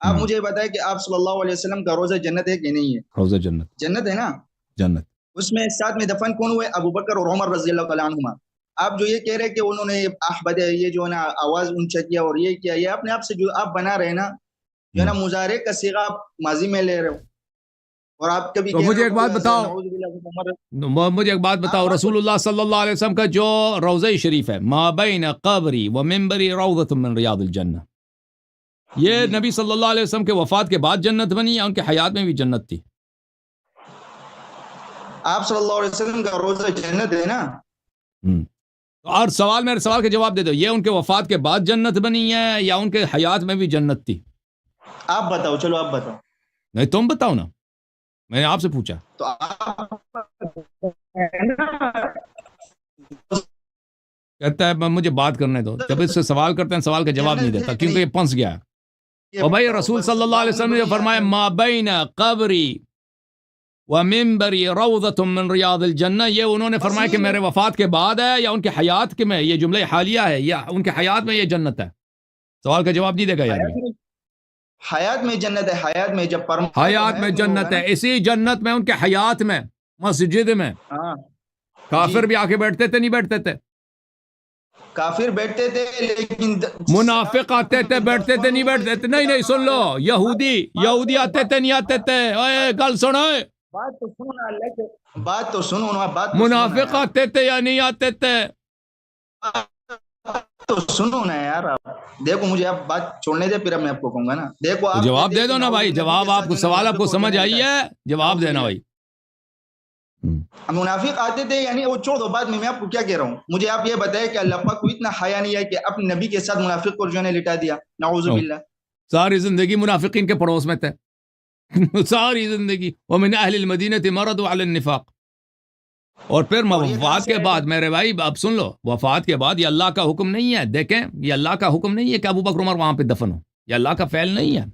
آپ مجھے بتائیں کہ آپ صلی اللہ علیہ وسلم کا روزہ جنت ہے کہ نہیں ہے؟ روزہ جنت، جنت ہے نا؟ جنت. اس میں ساتھ میں دفن کون ہوئے؟ ابو بکر اور عمر رضی اللہ تعالیٰ عنہما. آپ جو یہ کہہ رہے کہ انہوں نے احبد یہ جو ہے نا آواز اونچا کیا اور یہ کیا، یہ اپنے آپ سے جو آپ بنا رہے نا جو ہے نا مضارع کا صیغہ آپ ماضی میں لے رہے ہو. اور آپ کبھی تو مجھے ایک بات بتاؤ، نعوذ باللہ عمر. مجھے ایک بات بتاؤ، رسول اللہ صلی اللہ علیہ وسلم کا جو روضہ شریف ہے، ما بین قبری و منبری روضۃ من ریاض الجنہ، یہ نبی صلی اللہ علیہ وسلم کے وفات کے بعد جنت بنی یا ان کے حیات میں بھی جنت تھی؟ آپ صلی اللہ علیہ وسلم کا روزہ جنت ہے نا. اور سوال، میرے سوال کا جواب دے دو، یہ ان کے وفات کے بعد جنت بنی ہے یا ان کے حیات میں بھی جنت تھی؟ آپ بتاؤ، چلو آپ بتاؤ. نہیں تم بتاؤ نا، میں نے آپ سے پوچھا. تو آپ کہتا ہے مجھے بات کرنے دو، جب اس سے سوال کرتے ہیں سوال کا جواب نہیں دیتا کیونکہ یہ پھنس گیا. اور بھائی رسول صلی اللہ علیہ وسلم نے فرمایا ما بین قبری و منبری روضۃ من ریاض الجنہ، یہ انہوں نے فرمایا کہ میرے وفات کے بعد ہے یا ان کے حیات کے میں، یہ جملہ حالیہ ہے یا ان کے حیات میں یہ جنت ہے؟ سوال کا جواب نہیں دے گا یار. حیات میں جنت ہے، حیات میں جب حیات میں جنت ہے، اسی جنت میں ان کے حیات میں مسجد میں کافر بھی آ کے بیٹھتے تھے نہیں بیٹھتے تھے؟ کافر بیٹھتے تھے لیکن منافق آتے تھے بیٹھتے تھے نہیں بیٹھتے تھے؟ نہیں سن لو، یہودی آتے تھے نہیں آتے تھے؟ اے گل سنو، بات تو سنو نا، اللہ کے بات تو سنو نا، بات منافق آتے تھے یا نہیں آتے تھے؟ تو سنو نا یار. آپ دیکھو، مجھے آپ بات چھوڑنے دے پھر میں آپ کو کہوں گا نا. دیکھو آپ جواب دے دو نا بھائی، جواب آپ کو، سوال آپ کو سمجھ آئی ہے، جواب دینا بھائی. منافق آتے تھے یعنی وہ چھوڑ دو، بعد میں آپ کو کیا کہہ رہا ہوں. مجھے آپ یہ بتائیں کہ اللہ پاک کو اتنا حیا نہیں ہے کہ اپنے نبی کے ساتھ منافق کو جو ہے لٹا دیا، نعوذ باللہ. ساری زندگی منافقین کے پڑوس میں تھے، ساری زندگی. ومن اہل المدینہ مردوا علی النفاق. اور پھر وفات کے بعد میرے بھائی اب سن لو، وفات کے بعد یہ اللہ کا حکم نہیں ہے. دیکھیں یہ اللہ کا حکم نہیں ہے کہ ابو بکر عمر وہاں پہ دفن ہو، یہ اللہ کا فعل نہیں ہے.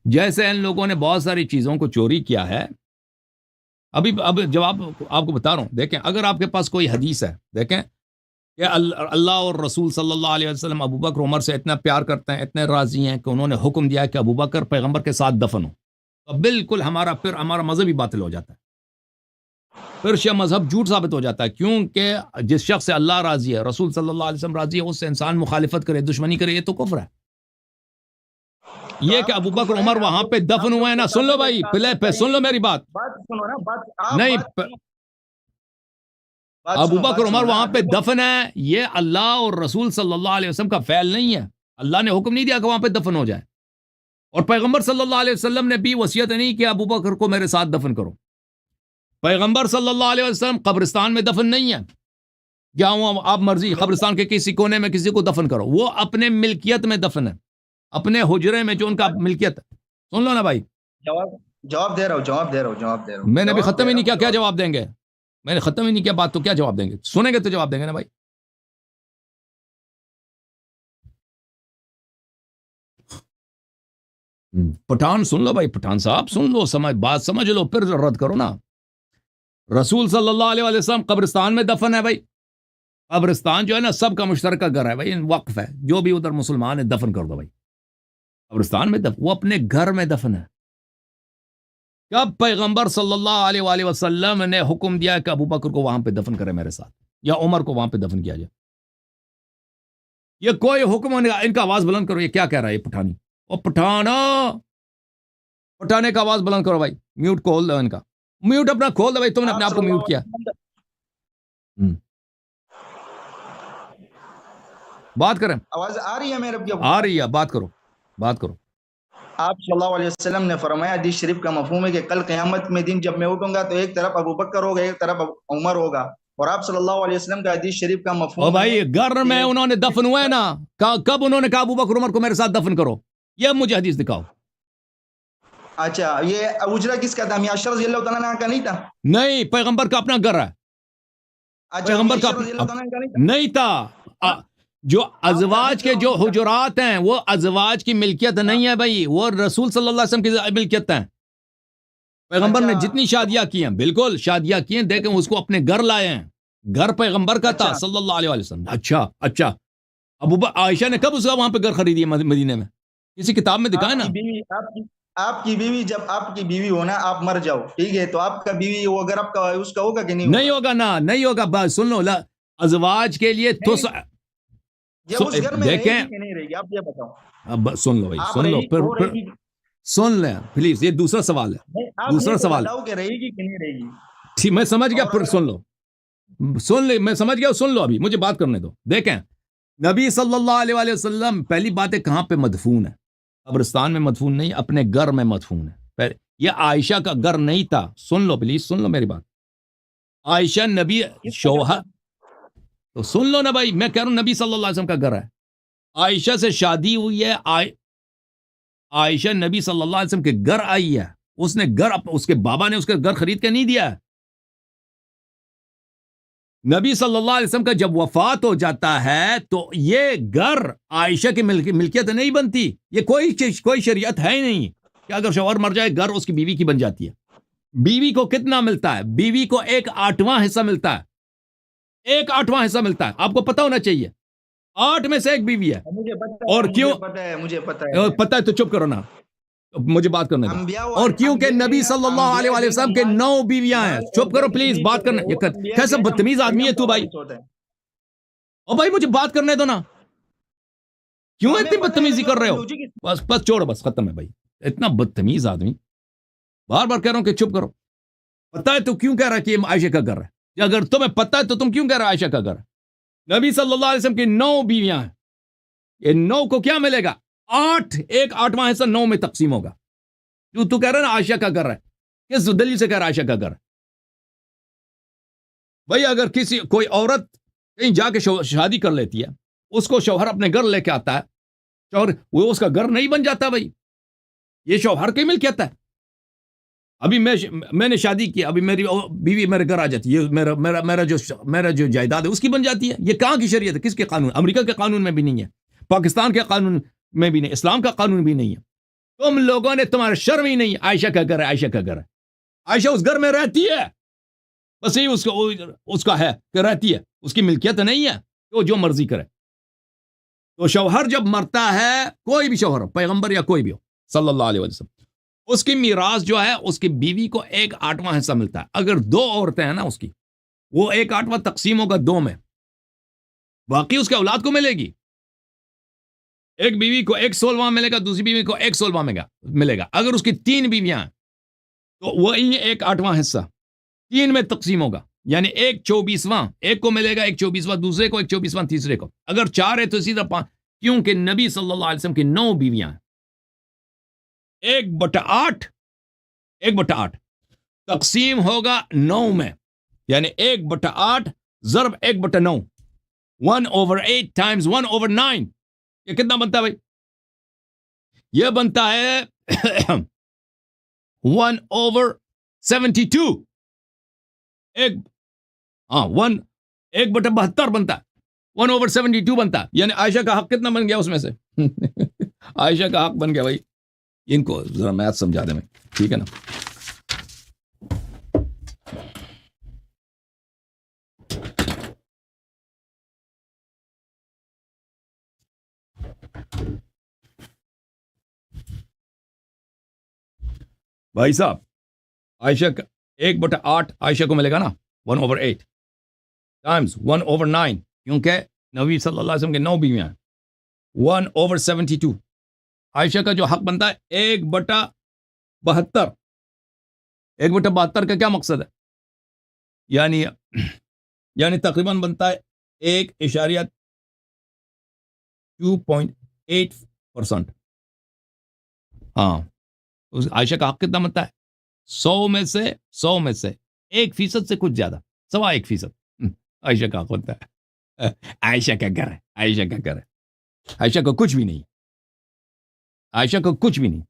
جیسے ان لوگوں نے بہت ساری چیزوں کو چوری کیا ہے. اب جواب آپ کو بتا رہا ہوں. دیکھیں اگر آپ کے پاس کوئی حدیث ہے، دیکھیں کہ اللہ اور رسول صلی اللہ علیہ وسلم ابو بکر عمر سے اتنا پیار کرتے ہیں، اتنے راضی ہیں کہ انہوں نے حکم دیا کہ ابو بکر پیغمبر کے ساتھ دفن ہو، تو بالکل ہمارا مذہب ہی باطل ہو جاتا ہے، پھر شیعہ مذہب جھوٹ ثابت ہو جاتا ہے. کیونکہ جس شخص سے اللہ راضی ہے، رسول صلی اللہ علیہ وسلم راضی ہے، اس سے انسان مخالفت کرے، دشمنی کرے، یہ تو کفر ہے. یہ کہ ابو بکر عمر وہاں پہ دفن ہوئے ہیں نا، سن لو بھائی، پہلے سن لو میری بات. نہیں، ابو بکر عمر وہاں پہ دفن ہے، یہ اللہ اور رسول صلی اللہ علیہ وسلم کا فعل نہیں ہے. اللہ نے حکم نہیں دیا کہ وہاں پہ دفن ہو جائے، اور پیغمبر صلی اللہ علیہ وسلم نے بھی وصیت نہیں کہ ابو بکر کو میرے ساتھ دفن کرو. پیغمبر صلی اللہ علیہ وسلم قبرستان میں دفن نہیں ہے، جہاں آپ مرضی قبرستان کے کسی کونے میں کسی کو دفن کرو، وہ اپنے ملکیت میں دفن ہے، اپنے حجرے میں جو ان کا ملکیت ہے. سن لو نا بھائی، جواب دے رہا ہوں. میں نے ابھی ختم ہی نہیں کیا، کیا جواب دیں گے؟ میں نے ختم ہی نہیں کیا بات، تو کیا جواب دیں گے؟ سنیں گے تو جواب دیں گے نا بھائی. پٹھان سن لو بھائی، پٹھان صاحب سن لو، بات سمجھ لو، پھر رد کرو نا. رسول صلی اللہ علیہ وسلم قبرستان میں دفن ہے. بھائی قبرستان جو ہے نا سب کا مشترکہ گھر ہے بھائی، وقف ہے، جو بھی ادھر مسلمان ہے دفن کر دو بھائی. قبرستان میں وہ اپنے گھر میں دفن ہے. کب پیغمبر صلی اللہ علیہ وآلہ وسلم نے حکم دیا کہ ابو بکر کو وہاں پہ دفن کرے میرے ساتھ، یا عمر کو وہاں پہ دفن کیا جائے؟ یہ کوئی حکم نہیں. ان کا آواز بلند کرو، یہ کیا کہہ رہا ہے یہ پٹھانی؟ او پٹھانے کا آواز بلند کرو بھائی. میوٹ کھول دو ان کا، میوٹ اپنا کھول دو بھائی، تم نے اپنے آپ کو میوٹ کیا. بات کریں، آواز آ رہی ہے میرے؟ آ رہی ہے، بات کرو. آپ صلی اللہ علیہ وسلم نے فرمایا، حدیث شریف کا مفہوم ہے کہ کل قیامت میں دن جب میں اٹھوں گا تو ایک طرف ابو بکر ہوگا، ایک طرف عمر ہوگا. اور آپ صلی اللہ علیہ وسلم کا حدیث شریف کا مفہوم او بھائی گھر میں انہوں نے دفن ہوئے نا، کب انہوں نے کہا ابو بکر عمر کو میرے ساتھ دفن کرو؟ یہ مجھے حدیث دکھاؤ. اچھا، یہ اجرا کس کا تھا؟ عائشہ رضی اللہ تعالیٰ عنہ کا نہیں تھا؟ نہیں، پیغمبر کا اپنا گھر ہے. پیغمبر کا نہیں تھا. جو ازواج کے جو حجرات ہیں وہ ازواج کی ملکیت نہیں ہے بھائی، وہ رسول صلی اللہ علیہ وسلم کی ملکیت ہیں. پیغمبر نے جتنی شادیاں کی ہیں، بالکل شادیاں کی ہیں، دیکھیں اس کو اپنے گھر لائے ہیں. گھر پیغمبر کا تھا صلی اللہ علیہ وسلم. اچھا، ابو عائشہ نے کب اس کا وہاں پہ گھر خریدی ہے مدینے میں؟ کسی کتاب میں دکھائے نا. آپ کی بیوی جب آپ کی بیوی ہو نا, آپ مر جاؤ, ٹھیک ہے, تو آپ کا بیوی وہ اگر آپ کا اس کا ہوگا کہ نہیں ہوگا نا, نہیں ہوگا. بس سن لو, ازواج کے لیے تو جب اس گھر میں رہے گی کہ نہیں رہے گی, آپ یہ بتاؤ. اب سن لو بھائی, سن لو, پھر سن لیں پلیز, یہ دوسرا سوال ہے. دوسرا سوال کہ رہے گی کہ نہیں رہے گی. ٹھیک, میں سمجھ گیا, پھر سن لو, سن لے, میں سمجھ گیا, سن لو, ابھی مجھے بات کرنے دو. دیکھیں, نبی صلی اللہ علیہ وآلہ وسلم پہلی بات ہے کہاں پہ مدفون ہے. قبرستان میں مدفون نہیں, اپنے گھر میں مدفون ہے. یہ عائشہ کا گھر نہیں تھا. سن لو پلیز, سن لو میری بات. عائشہ نبی شوہر, تو سن لو نا بھائی, میں کہہ رہا ہوں نبی صلی اللہ علیہ وسلم کا گھر ہے. عائشہ سے شادی ہوئی ہے. عائشہ نبی صلی اللہ علیہ وسلم کے گھر آئی ہے. اس نے گھر, اس کے بابا نے اس کے گھر خرید کے نہیں دیا ہے. نبی صلی اللہ علیہ وسلم کا جب وفات ہو جاتا ہے تو یہ گھر عائشہ کی ملکیت نہیں بنتی. یہ کوئی شریعت ہے ہی نہیں کہ اگر شوہر مر جائے گھر اس کی بیوی کی بن جاتی ہے. بیوی کو کتنا ملتا ہے؟ بیوی کو 1/8 حصہ ملتا ہے. 1/8 حصہ ملتا ہے. آپ کو پتا ہونا چاہیے. 8 میں سے 1 بیوی ہے. اور کیوں مجھے پتا ہے تو چپ کرو نا, مجھے بات کرنے دو. اور کیونکہ نبی صلی اللہ علیہ وآلہ وسلم کے 9 بیویاں ہیں. چپ کرو پلیز, بات کرنا. یہ کیسا بدتمیز آدمی ہے تو بھائی. او بھائی مجھے بات کرنے دو نا, کیوں اتنی بدتمیزی کر رہے ہو؟ بس چھوڑو, بس ختم ہے بھائی. اتنا بدتمیز آدمی, بار بار کہہ رہا ہوں کہ چپ کرو. پتا ہے تو کیوں کہہ رہا ہے کہ یہ عائشہ کا گھر ہے؟ اگر تمہیں پتا ہے تو تم کیوں کہہ رہا ہے عائشہ کا گھر ہے؟ نبی صلی اللہ علیہ وسلم کی 9 بیویاں ہیں. یہ 9 کو کیا ملے گا؟ 1/8 حصہ 9 میں تقسیم ہوگا. جو تو کہہ رہا ہے نا عائشہ کا گھر ہے, کس دلیل سے کہہ رہا ہے عائشہ کا گھر ہے؟ بھائی اگر کوئی عورت کہیں جا کے شادی کر لیتی ہے, اس کو شوہر اپنے گھر لے کے آتا ہے, شوہر وہ اس کا گھر نہیں بن جاتا بھائی. یہ شوہر کی ملکیت ہے. ابھی میں نے شادی کی, ابھی میری بیوی میرے گھر آ جاتی ہے, میرا جو جائیداد ہے اس کی بن جاتی ہے. یہ کہاں کی شریعت ہے؟ کس کے قانون؟ امریکہ کے قانون میں بھی نہیں ہے, پاکستان کے قانون میں بھی نہیں, اسلام کا قانون بھی نہیں ہے. تم لوگوں نے, تمہارا شرم ہی نہیں. عائشہ کا گھر ہے, عائشہ کا گھر ہے. عائشہ اس گھر میں رہتی ہے, بس یہی اس کا ہے کہ رہتی ہے. اس کی ملکیت نہیں ہے کہ وہ جو مرضی کرے. تو شوہر جب مرتا ہے, کوئی بھی شوہر ہو, پیغمبر یا کوئی بھی ہو صلی اللہ علیہ وسلم, اس کی میراث جو ہے اس کی بیوی کو 1/8 حصہ ملتا ہے. اگر 2 عورتیں ہیں نا اس کی, وہ 1/8 تقسیم ہوگا 2 میں, باقی اس کے اولاد کو ملے گی. ایک بیوی کو 1/16 ملے گا, دوسری بیوی کو 1/16 ملے گا. اگر اس کی 3 بیویاں ہیں تو وہی 1/8 حصہ 3 میں تقسیم ہوگا, یعنی 1/24 ایک کو ملے گا, 1/24 دوسرے کو, 1/24 تیسرے کو. اگر 4 ہے تو سیدھا 5, کیونکہ نبی صلی اللہ علیہ وسلم کی 9 بیویاں ہیں. 1/8 تقسیم ہوگا 9 میں, یعنی 1/8 ضرب 1/9, 1/8 ٹائمز 1/9. یہ کتنا بنتا ہے بھائی؟ یہ بنتا ہے 1/72. 1/72 بنتا ہے, 1/72 بنتا ہے. یعنی عائشہ کا حق کتنا بن گیا اس میں سے؟ عائشہ کا حق بن گیا بھائی. ان کو ذرا میتھ سمجھا دیں میں, ٹھیک ہے نا. بھائی صاحب, عائشہ کا 1/8 عائشہ کو ملے گا نا, 1/8 ٹائمز 1/9, کیونکہ نبی صلی اللہ علیہ وسلم کے 9 بیویاں ہیں. 1/72 عائشہ کا جو حق بنتا ہے 1/72. 1/72 کا کیا مقصد ہے؟ یعنی تقریباً بنتا ہے 1.2.8%. ہاں, عائشہ کا حق کتنا بنتا ہے؟ 100 میں سے 1% سے کچھ زیادہ, 1.25%. عائشہ کا حق بنتا ہے. عائشہ کا گھر ہے, عائشہ کا گھر ہے. عائشہ کو کچھ بھی نہیں, عائشہ کو کچھ بھی نہیں.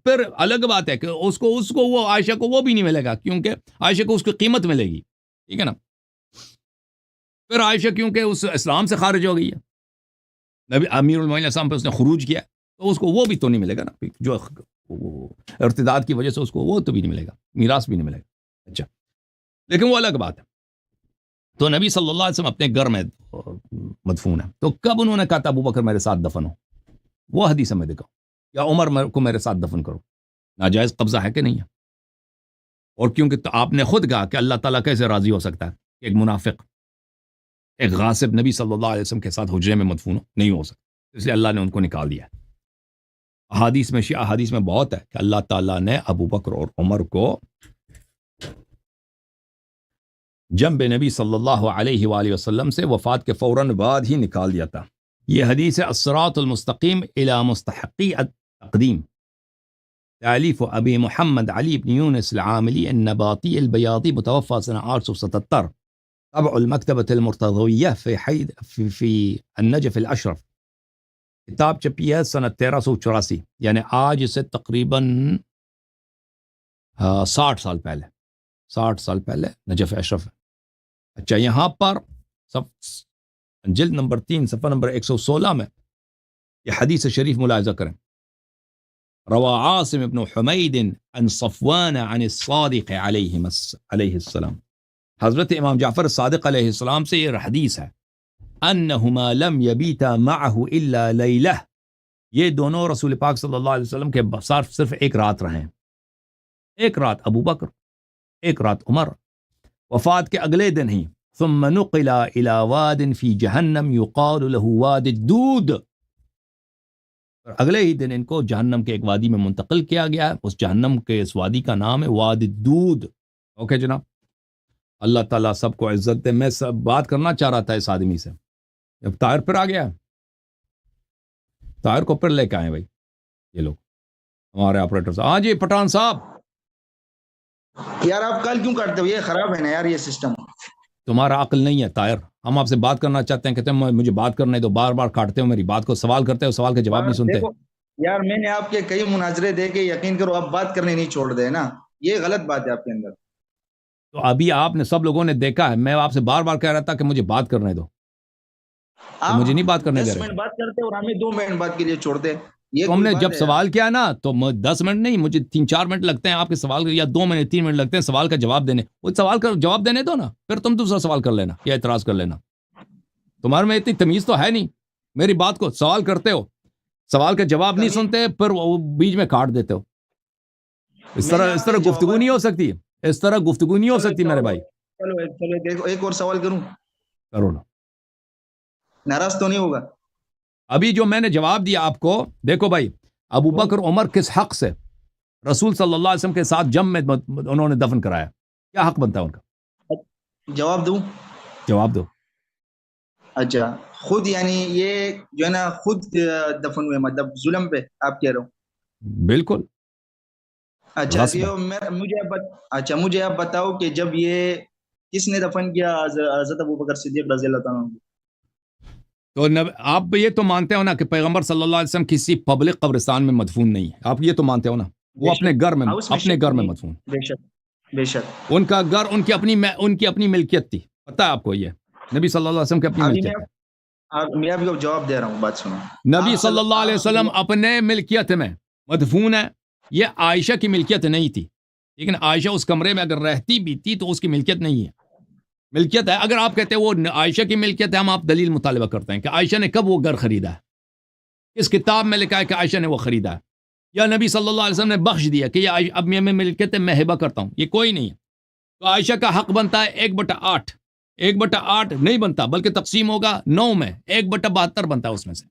پھر الگ بات ہے کہ اس کو وہ عائشہ کو وہ بھی نہیں ملے گا, کیونکہ عائشہ کو اس کی قیمت ملے گی, ٹھیک ہے نا. پھر عائشہ کیونکہ اس اسلام سے خارج ہو گئی ہے, نبی امیر المومنین اسلام پہ اس نے خروج کیا, تو اس کو وہ بھی تو نہیں ملے گا نا, جو ارتداد کی وجہ سے اس کو وہ تو بھی نہیں ملے گا, میراث بھی نہیں ملے گا. اچھا, لیکن وہ الگ بات ہے. تو نبی صلی اللہ علیہ وسلم اپنے گھر میں مدفون ہے. تو کب انہوں نے کہا تھا ابو بکر میرے ساتھ دفن ہو؟ وہ حدیث میں دکھاؤ. یا عمر کو میرے ساتھ دفن کرو. ناجائز قبضہ ہے کہ نہیں ہے؟ اور کیونکہ تو آپ نے خود کہا کہ اللہ تعالیٰ کیسے راضی ہو سکتا ہے کہ ایک منافق ایک غاصب نبی صلی اللہ علیہ وسلم کے ساتھ حجرے میں مدفون ہو؟ نہیں ہو سکتا. اس لیے اللہ نے ان کو نکال دیا. احادیث میں بہت ہے کہ اللہ تعالیٰ نے ابو بکر اور عمر کو جنب نبی صلی اللہ علیہ وآلہ وسلم سے وفات کے فوراً بعد ہی نکال دیا تھا. یہ حدیث ہے الصراط المستقیم الی مستحقی التقدیم تألیف ابی محمد علی بن یونس العاملی النباطی البیاضی متوفى سنة 877 طبع المکتبة المرتضویہ فی النجف الاشرف. کتاب چھپی ہے سنہ 1384 یعنی آج سے تقریباً 60 سال پہلے نجف اشرف. اچھا یہاں پر جلد نمبر 3 صفحہ نمبر 116 میں یہ حدیث شریف ملاحظہ کریں. روا عاصم بن حمید عن صفوان عن الصادق علیہ السلام. حضرت امام جعفر صادق علیہ السلام سے یہ حدیث ہے انہما لم یبیتا معه الا لیلہ. یہ دونوں رسول پاک صلی اللہ علیہ وسلم کے صرف ایک رات رہے. ایک رات ابو بکر، ایک رات عمر. وفات کے اگلے دن ہی ثم نقل الى واد فی جہنم یقال له واد الدود. اگلے ہی دن ان کو جہنم کے ایک وادی میں منتقل کیا گیا ہے. اس جہنم کے اس وادی کا نام ہے واد الدود. اوکے جناب، اللہ تعالیٰ سب کو عزت دے. میں بات کرنا چاہ رہا تھا اس آدمی سے، اب طاہر پھر آ گیا. طاہر کو پھر لے کے آئے بھائی یہ لوگ ہمارے آپریٹر صاحب. ہاں جی پٹھان صاحب. یار آپ کل کیوں کرتے ہو؟ یہ خراب ہے نا یار یہ سسٹم. تمہارا عقل نہیں ہے طاہر. ہم آپ سے بات کرنا چاہتے ہیں، کہتے ہیں مجھے بات کرنے دو. بار بار کاٹتے ہو میری بات کو، سوال کرتے ہو سوال کے جواب نہیں سنتے. یار میں نے آپ کے کئی مناظرے دے کے یقین کرو آپ بات کرنے نہیں چھوڑ دے نا. یہ غلط بات ہے آپ کے اندر. تو ابھی آپ نے سب لوگوں نے دیکھا ہے، میں آپ سے بار بار کہہ رہا تھا کہ مجھے بات کرنے دو. مجھے نہیں بات کرنے دے رہے. 10 منٹ بات کرتے اور ہمیں 2 منٹ بات کے لیے چھوڑتے. تو ہم نے جب سوال کیا نا تو 10 منٹ نہیں، مجھے 3-4 منٹ لگتے ہیں آپ کے سوال یا 2 منٹ 3 منٹ لگتے ہیں سوال کا جواب دینے. وہ سوال کا جواب دینے دو نا، پھر تم دوسرا سوال کر لینا یا اعتراض کر لینا. تمہارے میں اتنی تمیز تو ہے نہیں. میری بات کو سوال کرتے ہو، سوال کا جواب نہیں سنتے، پھر وہ بیچ میں کاٹ دیتے ہو. اس طرح گفتگو نہیں ہو سکتی. اس طرح گفتگو نہیں ہو سکتی میرے بھائی. چلو دیکھو ایک اور سوال کروں. کرو نا. ناراض تو نہیں ہوگا؟ ابھی جو میں نے جواب دیا آپ کو، دیکھو بھائی ابو بکر عمر کس حق سے رسول صلی اللہ علیہ وسلم کے ساتھ جم میں انہوں نے دفن کرایا؟ کیا حق بنتا ہے ان کا؟ جواب دوں؟ جواب دو. اچھا خود یعنی یہ جو ہے نا خود دفن ہوئے، مطلب ظلم پہ آپ کہہ رہے ہو؟ بالکل. اچھا مجھے آپ بتاؤ کہ جب یہ کس نے دفن کیا حضرت ابو بکر صدیق رضی اللہ تعالیٰ عنہ؟ تو آپ یہ تو مانتے ہو نا کہ پیغمبر صلی اللہ علیہ وسلم کسی پبلک قبرستان میں مدفون نہیں ہے. آپ یہ تو مانتے ہو نا، وہ اپنے گھر میں مدفون. بے شک ان کا گھر ان کی اپنی ملکیت تھی. پتہ ہے آپ کو؟ یہ نبی صلی اللہ علیہ وسلم کی اپنی ملکیت ہے. میں ابھی جواب دے رہا ہوں، بات سنو. نبی صلی اللہ علیہ وسلم اپنے ملکیت میں مدفون ہے. یہ عائشہ کی ملکیت نہیں تھی، لیکن عائشہ اس کمرے میں اگر رہتی بھی تھی تو اس کی ملکیت نہیں ہے. ملکیت ہے. اگر آپ کہتے ہیں وہ عائشہ کی ملکیت ہے، ہم آپ دلیل مطالبہ کرتے ہیں کہ عائشہ نے کب وہ گھر خریدا ہے، کس کتاب میں لکھا ہے کہ عائشہ نے وہ خریدا ہے، یا نبی صلی اللہ علیہ وسلم نے بخش دیا کہ یہ اب میں ملکیت ہے میں ہبہ کرتا ہوں. یہ کوئی نہیں ہے. تو عائشہ کا حق بنتا ہے 1/8. 1/8 نہیں بنتا بلکہ تقسیم ہوگا 9 میں. 1/72 بنتا ہے اس میں سے.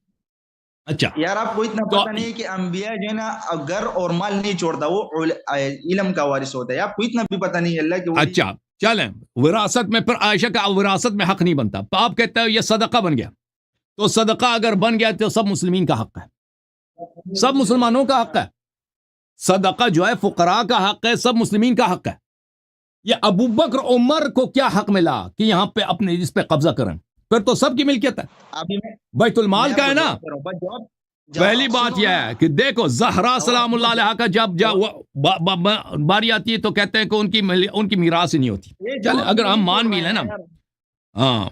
اچھا یار آپ کو اتنا پتہ نہیں کہ انبیاء جو ہے نا گھر اور مال نہیں چھوڑتا، وہ علم کا وارث ہوتا ہے. آپ کو اتنا بھی پتہ نہیں ہے اللہ کے. اچھا چلیں وراثت میں، پھر عائشہ کا وراثت میں حق نہیں بنتا. آپ کہتے ہیں یہ صدقہ بن گیا، تو صدقہ اگر بن گیا تو سب مسلمین کا حق ہے، سب مسلمانوں کا حق ہے. صدقہ جو ہے فقراء کا حق ہے، سب مسلمین کا حق ہے. یہ ابو بکر عمر کو کیا حق ملا کہ یہاں پہ اپنے اس پہ قبضہ کریں؟ پھر تو سب کی ملکیت ہے، بیت المال کا ہے نا. پہلی بات یہ ہے کہ دیکھو زہرا سلام اللہ علیہ کا جب باری آتی ہے تو کہتے ہیں کہ ان کی میراث ہی نہیں ہوتی. چلیں اگر ہم مان بھی لیں نا. ہاں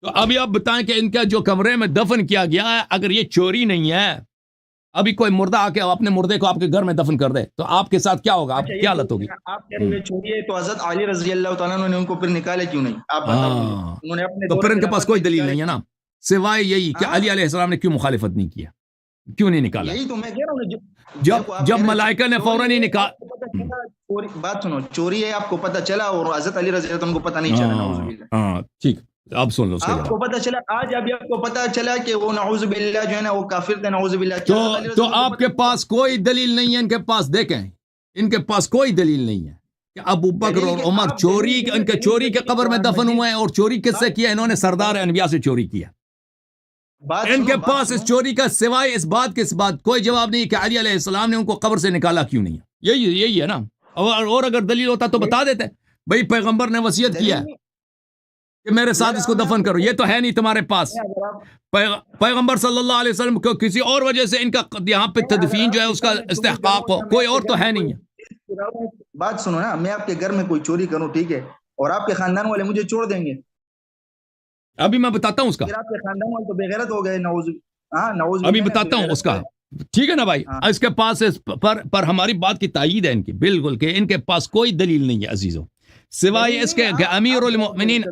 تو ابھی آپ بتائیں کہ ان کا جو کمرے میں دفن کیا گیا ہے، اگر یہ چوری نہیں ہے، ابھی کوئی مردہ آ کے اپنے مردے کو آپ کے گھر میں دفن کر دے تو آپ کے ساتھ کیا ہوگا؟ آپ کیا حالت ہوگی؟ آپ کہہ رہے چوری ہے تو حضرت علی رضی اللہ تعالیٰ عنہ نے ان کو پھر نکالے کیوں نہیں؟ آپ بتاؤ. تو پھر ان کے پاس کوئی دلیل نہیں ہے نا، سوائے یہی کہ علی علیہ السلام نے کیوں مخالفت نہیں کیا. کیوں نہیں نکالا؟ یہی تو میں کہہ رہا ہوں، جب ملائکہ نے فوراً ہی نکال، بات سنو، چوری ہے آپ کو پتہ چلا اور حضرت علی رضی اللہ عنہ کو پتہ نہیں چلا، نعوذ باللہ. ہاں ٹھیک، اب سن لو اس کا آپ کو جواب. پتہ چلا آج، ابھی آپ کو پتہ چلا کہ وہ نعوذ باللہ جو ہے نا وہ کافر تھے، نعوذ باللہ. تو آپ کے پاس کوئی دلیل نہیں ہے ان کے پاس، دیکھیں ان کے پاس کوئی دلیل نہیں ہے کہ ابو بکر اور عمر چوری، ان کے چوری کے قبر میں دفن ہوئے ہیں. اور چوری کس سے کیا؟ انہوں نے سردار انبیاء سے چوری کیا. ان کے پاس اس چوری کا سوائے اس بات کے کوئی جواب نہیں کہ علی علیہ السلام نے ان کو قبر سے نکالا کیوں نہیں ہے. یہی ہے نا. اور اگر دلیل ہوتا تو بتا دیتے بھئی پیغمبر نے وصیت کیا کہ میرے ساتھ اس کو دفن کرو. یہ تو ہے نہیں تمہارے پاس. پیغمبر صلی اللہ علیہ وسلم کو کسی اور وجہ سے ان کا یہاں پہ تدفین جو ہے اس کا استحقاق ہو، کوئی اور تو ہے نہیں ہے. بات سنو نا، میں آپ کے گھر میں کوئی چوری کروں، ٹھیک ہے، اور آپ کے خاندان والے مجھے چھوڑ دیں گے، ابھی میں بتاتا ہوں اس کا، پھر آپ کے خاندان والے تو بے غیرت ہو گئے، نعوذ. ہاں نعوذ. ابھی بتاتا ہوں اس کا. ٹھیک ہے نا بھائی. اس کے پاس پر ہماری بات کی تائید ہے ان کی بالکل کہ ان کے پاس کوئی دلیل نہیں ہے عزیزوں، سوائے اس کے کہ امیر المؤمنین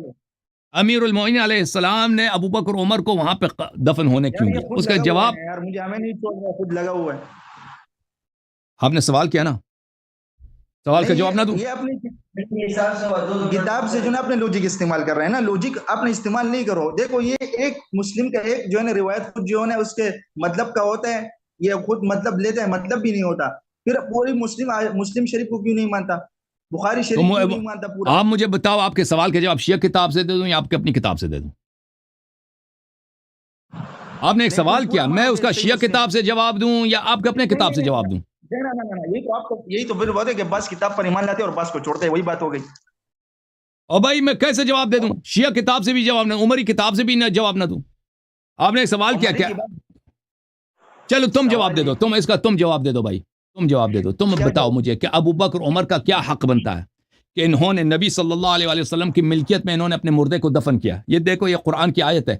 علیہ السلام نے ابو بکر عمر کو وہاں پہ دفن ہونے کیوں دیا. اس کا جواب یار مجھے ہمیں نہیں چھوڑ رہا، خود لگا ہوا ہے. آپ نے سوال کیا نا، سوال کا جواب نہ دوں. یہ اپنی کتاب سے جو نا اپنے لوجک استعمال کر رہے ہیں نا، لوجک اپنے استعمال نہیں کرو. دیکھو یہ ایک مسلم کا ایک جو ہے نا روایت خود جو ہے نا اس کے مطلب کا ہوتا ہے، یہ خود مطلب لیتا ہے، مطلب بھی نہیں ہوتا. پھر پوری مسلم شریف کو کیوں نہیں مانتا، بخاری شریف کو نہیں مانتا پورا. آپ مجھے بتاؤ آپ کے سوال کے جواب شیعہ کتاب سے دے دوں یا آپ کے اپنی کتاب سے دے دوں؟ آپ نے ایک سوال کیا، میں اس کا شیعہ کتاب سے جواب دوں یا آپ کے اپنے کتاب سے جواب دوں؟ یہی تو پھر بات ہے کہ بس کتاب پر ایمان لاتے اور بس کو چھوڑتے ہیں، وہی بات ہو گئی. اور بھائی میں کیسے جواب دے دوں؟ شیعہ کتاب سے بھی جواب نہ، عمری کتاب سے بھی نہ جواب نہ دوں. آپ نے ایک سوال کیا چلو تم جواب دے دو، تم جواب دے دو بھائی، تم جواب دے دو. تم بتاؤ مجھے کہ ابو بکر عمر کا کیا حق بنتا ہے کہ انہوں نے نبی صلی اللہ علیہ وسلم کی ملکیت میں انہوں نے اپنے مردے کو دفن کیا. یہ دیکھو یہ قرآن کی آیت ہے،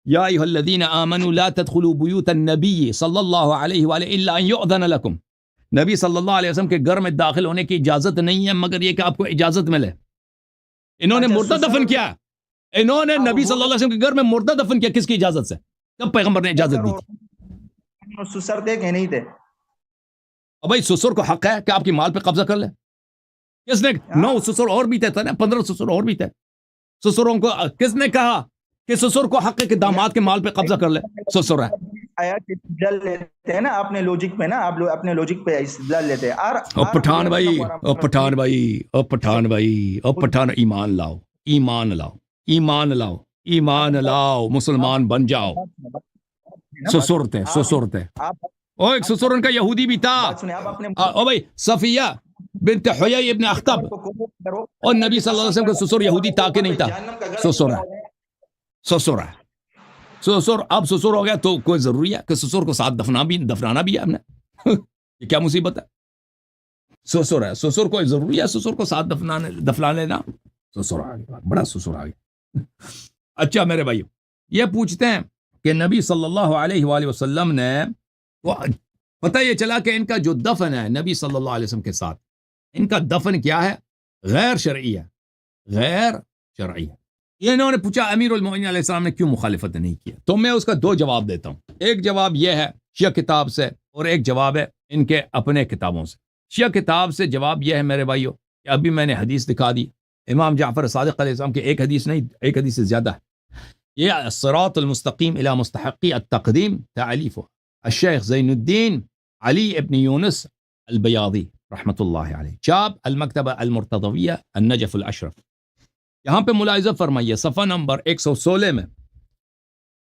یا ایھا الذین آمنوا لا تدخلوا بیوت النبی صلی اللہ علیہ وآلہ الا ان یؤذن لکم. نبی صلی اللہ علیہ وسلم کے گھر میں داخل ہونے کی اجازت نہیں ہے مگر یہ کہ آپ کو اجازت ملے. انہوں نے مردہ دفن کیا، انہوں نے نبی صلی اللہ علیہ وسلم کے گھر میں مردہ دفن کیا، کس کی اجازت سے؟ کب پیغمبر نے اجازت دی تھی؟ سسر تھے کہ نہیں تھے؟ اب بھائی سسر کو حق ہے کہ آپ کی مال پہ قبضہ کر لے. کس نے 9 سسر اور بھی تھے نا، 15 سسر اور بھی تھے. سسروں کو کس نے کہا کہ سسر کو حق ہے کہ داماد کے مال پہ قبضہ کر لے؟ سسر ہے. استدلال لیتے ہیں نا اپنے لوجک پہ، نا آپ لوگ اپنے لوجک پہ استدلال لیتے ہیں. پٹھان بھائی ایمان لاؤ مسلمان بن جاؤ. سسر تھے. ایک سسر ان کا یہودی بھی تھا. او بھائی صفیہ بنت حیی ابن اخطب، اور نبی صلی اللہ علیہ وسلم کا سسر یہودی تھا کہ نہیں تھا؟ سسر ہے. اب سسر ہو گیا تو کوئی ضروری ہے کہ سسر کو ساتھ دفنانا بھی ہے ہم نے؟ یہ کیا مصیبت ہے؟ سسر ہے، سسر کو ضروری ہے سسر کو ساتھ دفنا لینا. سسر آ گیا، بڑا سسر آ گیا. اچھا میرے بھائی یہ پوچھتے ہیں کہ نبی صلی اللہ علیہ وآلہ وسلم نے پتہ یہ چلا کہ ان کا جو دفن ہے نبی صلی اللہ علیہ وسلم کے ساتھ، ان کا دفن کیا ہے؟ غیر شرعی ہے. یہ انہوں نے پوچھا امیر المؤمنین علیہ السلام نے کیوں مخالفت نہیں کیا. تو میں اس کا 2 جواب دیتا ہوں. ایک جواب یہ ہے شیعہ کتاب سے اور ایک جواب ہے ان کے اپنے کتابوں سے. شیعہ کتاب سے جواب یہ ہے میرے بھائیو کہ ابھی میں نے حدیث دکھا دی، امام جعفر صادق علیہ السلام کی ایک حدیث نہیں، ایک حدیث سے زیادہ ہے. یہ الصراط المستقیم الى مستحقی التقدیم تعلیف الشیخ زین الدین علی ابن یونس البیاضی رحمۃ اللہ علیہ، چاپ المکتبہ المرتضویہ النجف الاشرف. یہاں پہ ملاحظہ فرمائیے صفحہ نمبر 116 میں،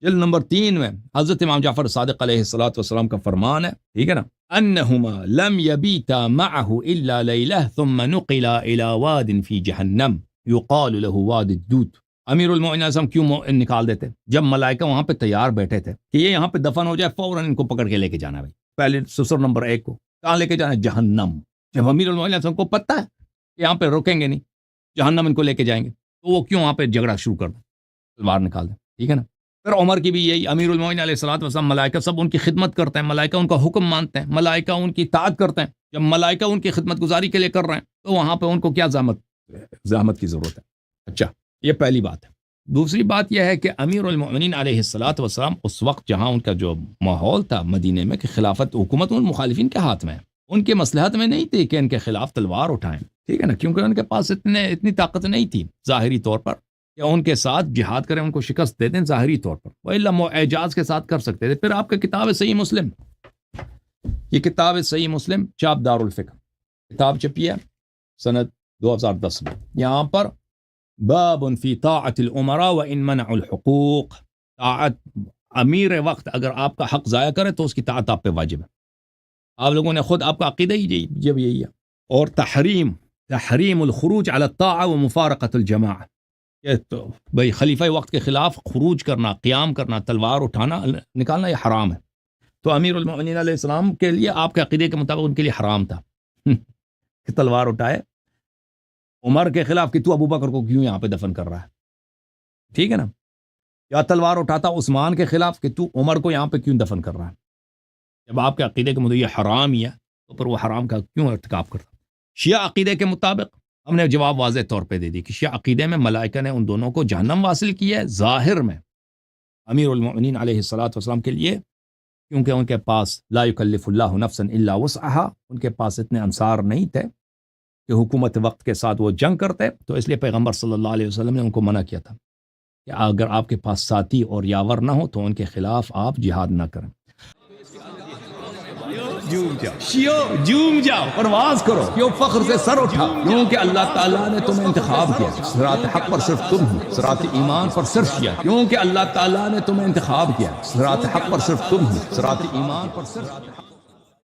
جلد نمبر 3 میں حضرت امام جعفر صادق علیہ السلام کا فرمان ہے، ٹھیک ہے نا، انہما لم یبیتا معه الا لیلہ ثم نقلا الى واد فی جہنم یقال له واد الدود. امیر المؤمنین علیہ السلام کیوں نکال دیتے جب ملائکہ وہاں پہ تیار بیٹھے تھے کہ یہ یہاں پہ دفن ہو جائے، فوراً ان کو پکڑ کے لے کے جانا. بھائی پہلے سسر نمبر 1 کو کہاں لے کے جانا؟ جہنم. جب امیر المؤمنین علیہ السلام کو پتہ ہے کہ یہاں پہ روکیں گے نہیں، جہنم ان کو لے کے جائیں گے، تو وہ کیوں وہاں پہ جھگڑا شروع کر دیں، تلوار نکال دیں. ٹھیک ہے نا. پھر عمر کی بھی یہی، امیر المؤمنین علیہ السلام ملائکہ سب ان کی خدمت کرتے ہیں، ملائکہ ان کا حکم مانتے ہیں، ملائکہ ان کی اطاعت کرتے ہیں. جب ملائکہ ان کی خدمت گزاری کے لیے کر رہے ہیں تو وہاں پہ ان کو کیا زحمت کی ضرورت ہے. اچھا یہ پہلی بات ہے. دوسری بات یہ ہے کہ امیر المؤمنین علیہ الصلاۃ والسلام اس وقت جہاں ان کا جو ماحول تھا مدینے میں کہ خلافت حکومت ان مخالفین کے ہاتھ میں ہے، ان کے مصلحت میں نہیں تھی کہ ان کے خلاف تلوار اٹھائیں، ٹھیک ہے نا، کیونکہ ان کے پاس اتنی طاقت نہیں تھی ظاہری طور پر کہ ان کے ساتھ جہاد کریں، ان کو شکست دے دیں ظاہری طور پر، وإلا اعجاز کے ساتھ کر سکتے تھے۔ پھر آپ کا کتاب صحیح مسلم، یہ کتاب صحیح مسلم چاپ دار الفکر کتاب چھپی ہے سنت 2010 میں، یہاں پر باب فی طاعت الامراء وان منعوا الحقوق، طاعت امیر وقت اگر آپ کا حق ضائع کرے تو اس کی طاعت آپ پہ واجب ہے۔ آپ لوگوں نے خود آپ کا عقیدہ ہی جب یہی ہے۔ اور تحریم الخروج علی الطاعہ ومفارقۃ الجماعہ، یہ تو بھائی خلیفہ وقت کے خلاف خروج کرنا، قیام کرنا، تلوار اٹھانا نکالنا یہ حرام ہے۔ تو امیر المؤمنین علیہ السلام کے لیے آپ کے عقیدے کے مطابق ان کے لیے حرام تھا کہ تلوار اٹھائے عمر کے خلاف کہ تو ابو بکر کو کیوں یہاں پہ دفن کر رہا ہے، ٹھیک ہے نا، یا تلوار اٹھاتا عثمان کے خلاف کہ تو عمر کو یہاں پہ کیوں دفن کر رہا ہے۔ جب آپ کے عقیدے کے مطابق یہ حرام ہی ہے تو پھر وہ حرام کا کیوں ارتکاب کرتا۔ شیعہ عقیدے کے مطابق ہم نے جواب واضح طور پہ دے دی کہ شیعہ عقیدے میں ملائکہ نے ان دونوں کو جہنم واصل کی ہے ظاہر میں امیر المؤمنین علیہ الصلاۃ والسلام کے لیے، کیونکہ ان کے پاس لا یکلف اللہ نفسا الا وسعها، ان کے پاس اتنے انصار نہیں تھے کہ حکومت وقت کے ساتھ وہ جنگ کرتے، تو اس لیے پیغمبر صلی اللہ علیہ وسلم نے ان کو منع کیا تھا کہ اگر آپ کے پاس ساتھی اور یاور نہ ہو تو ان کے خلاف آپ جہاد نہ کریں۔ جوم جاؤ پرواز کرو، کیوں فخر سے سر اٹھا، کیونکہ اللہ تعالیٰ نے تمہیں انتخاب کیا، صراط حق پر صرف تم ہو، صراط ایمان پر صرف کیا، کیونکہ اللہ تعالیٰ نے تمہیں انتخاب کیا، صراط حق پر صرف تم ہو، صراط ایمان پر صرف